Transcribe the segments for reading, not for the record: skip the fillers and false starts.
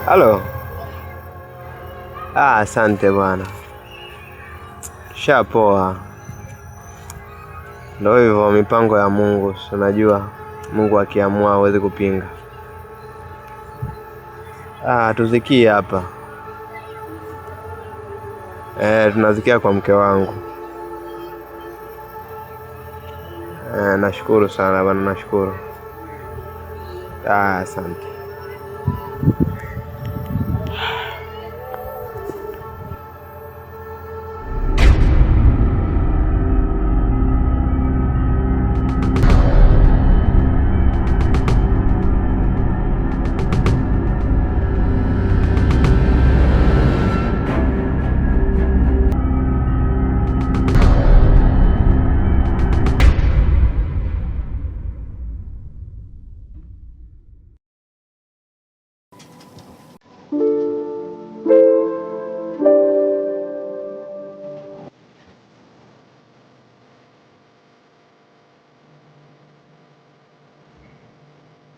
Halo. Asante bwana. Shapoa. Ndio hivyo mipango ya Mungu, unajua Mungu akiamua hawezi kupinga. Tuzikie hapa. Tunazikia kwa mke wangu. Nashukuru sana bwana, nashukuru. Asante.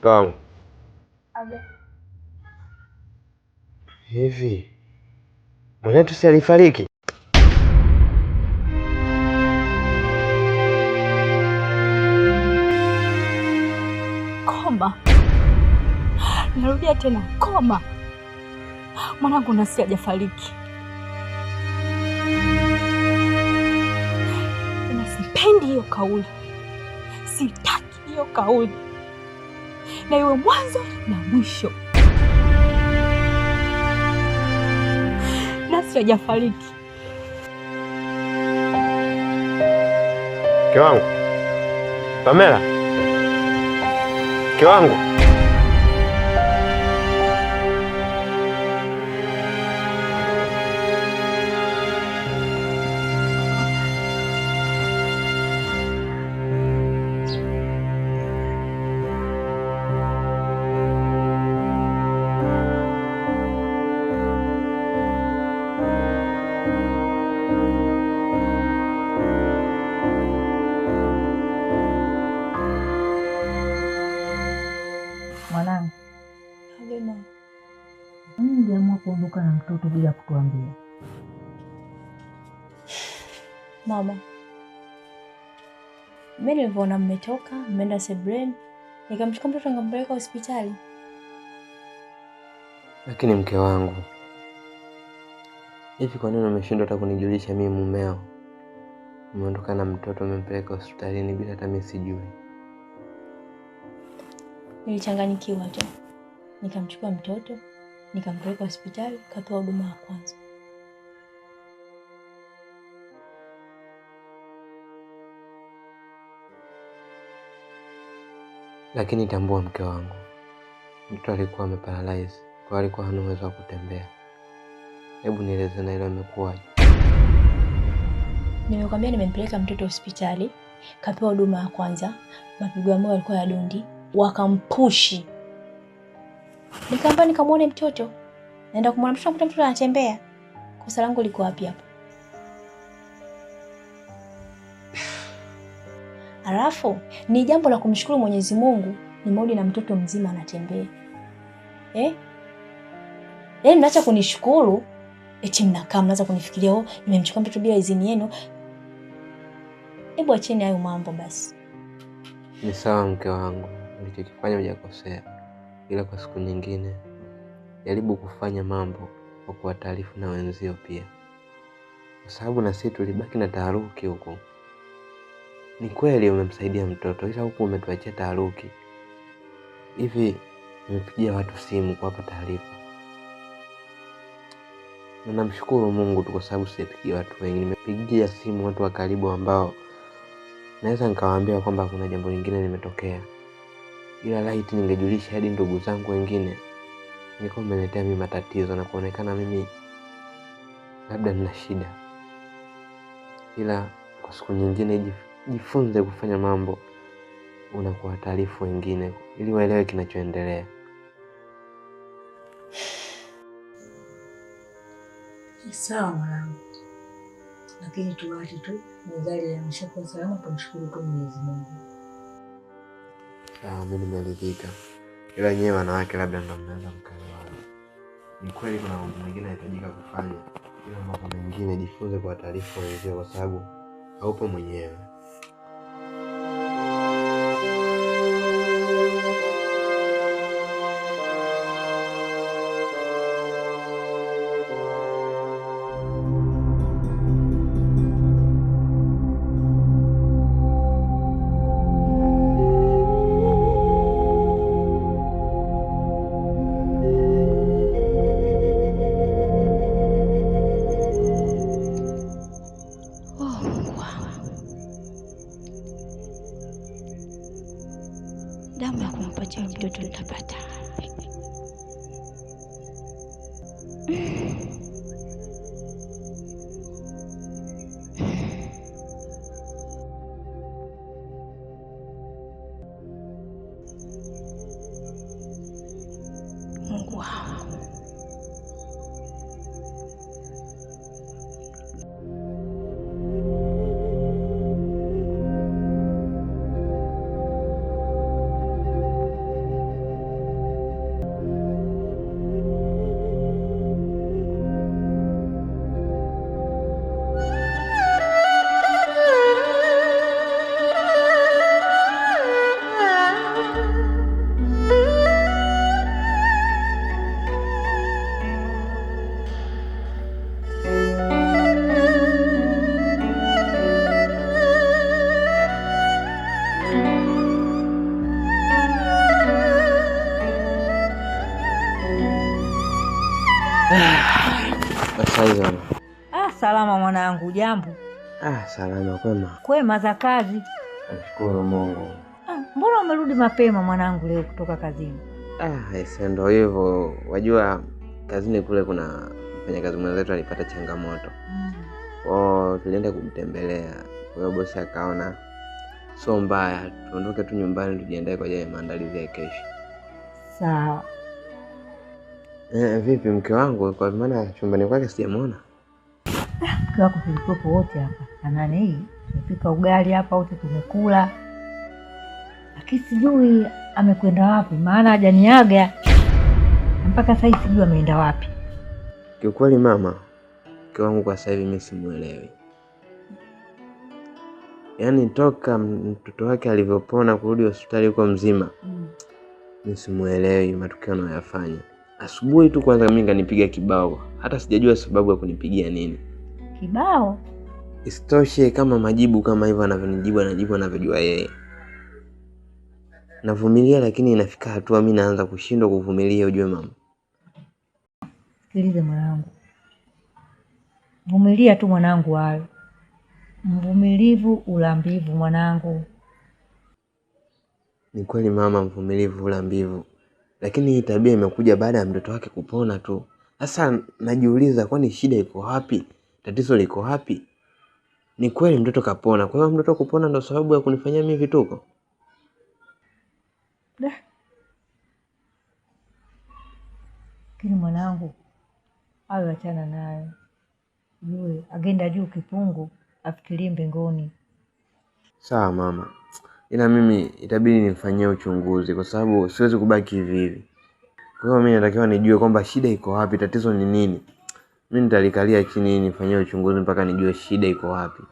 Kama hivi mwanetu si alifariki? Koma. Narudia tena, koma. Mwanangu Nasi hajafariki. Sipendi hiyo kauli. Sitaki hiyo kauli. Na iwe mwanzo na mwisho. Nasi hajafariki. Mke wangu Pamela, mke wangu. Mwanangu, ungeamua kuondoka na mtoto bila kutuambia? Mama, mimi nilivyoona mmetoka, mmeenda sebreni, nikamchukua mtoto nikampeleka hospitali. Lakini mke wangu, hivi kwa nini umeshindwa hata kunijulisha mimi mumeo? Umeondoka na mtoto umempeleka hospitalini bila hata mimi sijui. Nilichanganyikiwa tu. Nikamchukua mtoto, nikampeleka hospitali, kapewa huduma ya kwanza. Lakini tambua mke wangu, mtoto alikuwa ameparalyze, kwa alikuwa hana uwezo wa kutembea. Hebu nieleze na ile imekuwaje? Nimekwambia nimempeleka mtoto hospitali, kapewa huduma ya kwanza, mapigo ya moyo yalikuwa ya dondi, wakampushi. Nikamwone mtoto. Naenda kumwona mtoto, nakuta mtoto anatembea. Kosa langu liko wapi hapo? Alafu ni jambo la kumshukuru Mwenyezi Mungu, nimerudi na mtoto mzima anatembea. Mnaacha kunishukuru, eti mnakaa mnaanza kunifikiria nimemchukua mtoto bila idhini yenu. Hebu acheni hayo mambo basi. Ni sawa mke wangu, ulichokifanya hujakosea. Ila kwa siku nyingine jaribu kufanya mambo kwa kuwataarifu na wenzio pia, kwa sababu na sisi tulibaki na taharuki huko. Ni kweli umemsaidia mtoto, ila huko umetuachia taharuki. Hivi nimepigia watu simu kuwapa taarifa, na namshukuru Mungu tu kwa sababu sijapigia watu wengi. Nimepigia simu watu wa karibu ambao naweza nikawaambia kwamba kuna jambo lingine limetokea. Ila laiti ningejulisha hadi ndugu zangu wengine, nilikuwa nimeletea mimi matatizo na kuonekana mimi labda nina shida. Ila kwa siku nyingine jifunze kufanya mambo unakuwa taarifu wengine ili waelewe kinachoendelea. Sawa mwanangu, lakini tuwati tu mezali ameshakuwa salama, tumshukuru tu Mwenyezi Mungu. Sawa, mimi nimeridhika. Ila nyewe wanawake labda ndo mnaweza mkaelewana. Ni kweli kuna mambo mengine yanahitajika kufanya, ila mambo mengine jifunze kwa taarifa wenzio, kwa sababu haupo mwenyewe. Damu ya kumpatia mtoto nitapata. Mungu wangu. Salama mwanangu, jambo? Salama. Kwema? Kwema za kazi? Nashukuru Mungu. Mbona umerudi mapema mwanangu leo kutoka kazini? Ndio hivyo, wajua kazini kule kuna mfanyakazi mwenzetu alipata changamoto. Tulienda kumtembelea, kwa hiyo bosi akaona sio mbaya tuondoke tu nyumbani tujiandae kwa ajili ya maandalizi ya kesho. Sawa. Vipi mke wangu, kwa maana chumbani kwake sijamuona? Mke wako tulikuwepo wote hapa. Anani hii, tumepika ugali hapa wote tumekula. Lakini sijui amekwenda wapi, maana hajaniaga. Mpaka sasa sijui ameenda wapi. Kiukweli mama, mke wangu kwa sasa hivi mimi simuelewi. Yaani toka mtoto wake alivyopona kurudi hospitali huko mzima, mimi simuelewi matukio anayofanya. Asubuhi tu kwanza mimi nganipiga kibao, hata sijajua sababu ya kunipigia nini. Kibao? Isitoshe kama majibu kama hivyo anavyonijibu anajibu anavyojua yeye. Navumilia, lakini inafika hatua mimi naanza kushindwa kuvumilia, ujue mama. Sikiliza mwanangu. Vumilia tu mwanangu hayo. Mvumilivu ulambivu mwanangu. Ni kweli mama, mvumilivu ulambivu. Lakini hii tabia imekuja baada ya mtoto wake kupona tu. Sasa najiuliza, kwani shida iko wapi? Tatizo liko wapi? Ni kweli mtoto kapona, kwa hiyo mtoto kupona ndio sababu ya kunifanyia mimi vituko? Lakini mwanangu, awe achana nayo. Yule agenda juu kipungu, afikirie mbinguni. Sawa mama. Ila mimi itabidi nifanyie uchunguzi kwa sababu siwezi kubaki hivi hivi. Kwa hiyo mimi natakiwa nijue kwamba shida iko wapi, tatizo ni nini. Mimi nitalikalia chini nifanyie uchunguzi mpaka nijue shida iko wapi.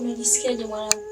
Unajisikiaje mwanangu?